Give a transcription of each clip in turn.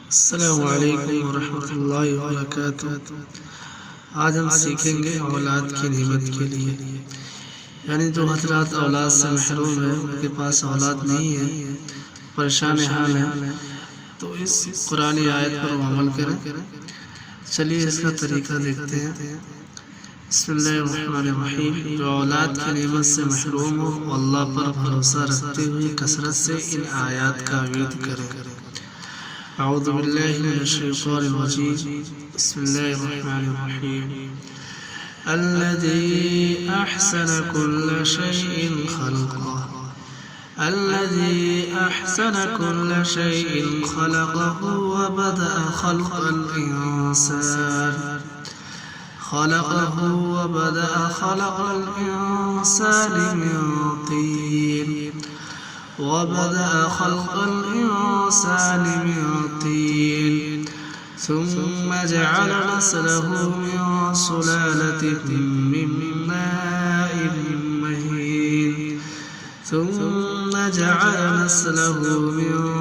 अस्सलामु अलैकुम वरहमतुल्लाहि वबरकातुहू। आज हम सीखेंगे औलाद की नेमत के लिए, यानी जो हजरात औलाद से महरूम है, उनके पास औलाद नहीं है, परेशान हाल है, तो इस कुरानी आयत पर अमल करें। चलिए इसका तरीका देखते हैं। बिस्मिल्लाहिर्रहमानिर्रहीम। जो औलाद की नेमत से महरूम हो, अल्लाह पर भरोसा रखते हुए कसरत से इन आयत का अमीद करें। अऊज़ु बिल्लाहि मिनश शैतानिर रजीम। बिस्मिल्लाहिर्रहमानिर्रहीम। अल्लज़ी अहसन कुल्ल शैइन खलक़हु अल्लज़ी अहसन कुल्ल शैइन खलक़हु व बदअ खल्क़ल इंसान من طين ثم جعل نسله من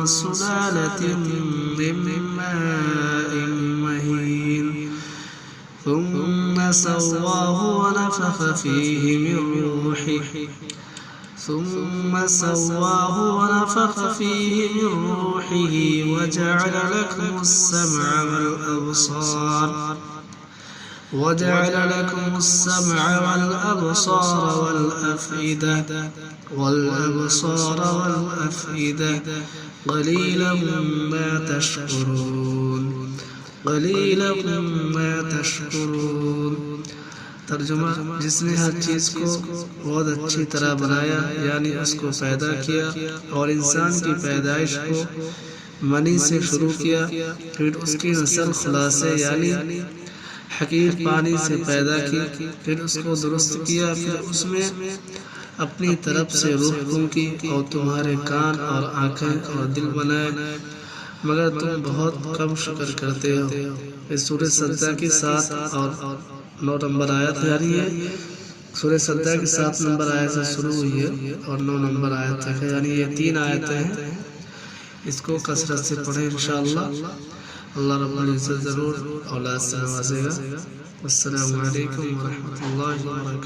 سلالة من ماء مهين ثم سواه ونفخ فيه من روحه وجعل لكم السمع والأفئدة قليلا ما تشكرون। तर्जुमा, जिसने हर चीज़ को बहुत अच्छी तरह बनाया, यानी उसको पैदा किया, और इंसान की पैदाइश को मनी से शुरू किया, फिर उसकी नस्ल खुलासे यानी हकीर पानी से पैदा की, फिर उसको दुरुस्त किया, फिर उसमें अपनी तरफ से रूह फूंकी और तुम्हारे कान और आँखें और दिल बनाए, मगर तुम बहुत कम शुक्र करते हो। इस सूरह सज्दा की 7 और 9 नंबर आयत यानी है सूरह सज्दा की 7 नंबर आयत से शुरू हुई है और 9 नंबर आयत तक है, यानी ये 3 आयतें हैं। इसको कसरत से पढ़ें, इंशाअल्लाह अल्लाह रब्बुल इज्जत ज़रूर औलाद से नवाजेगा। अस्सलामु अलैकुम वरहमतुल्लाहि वबरकातुहू।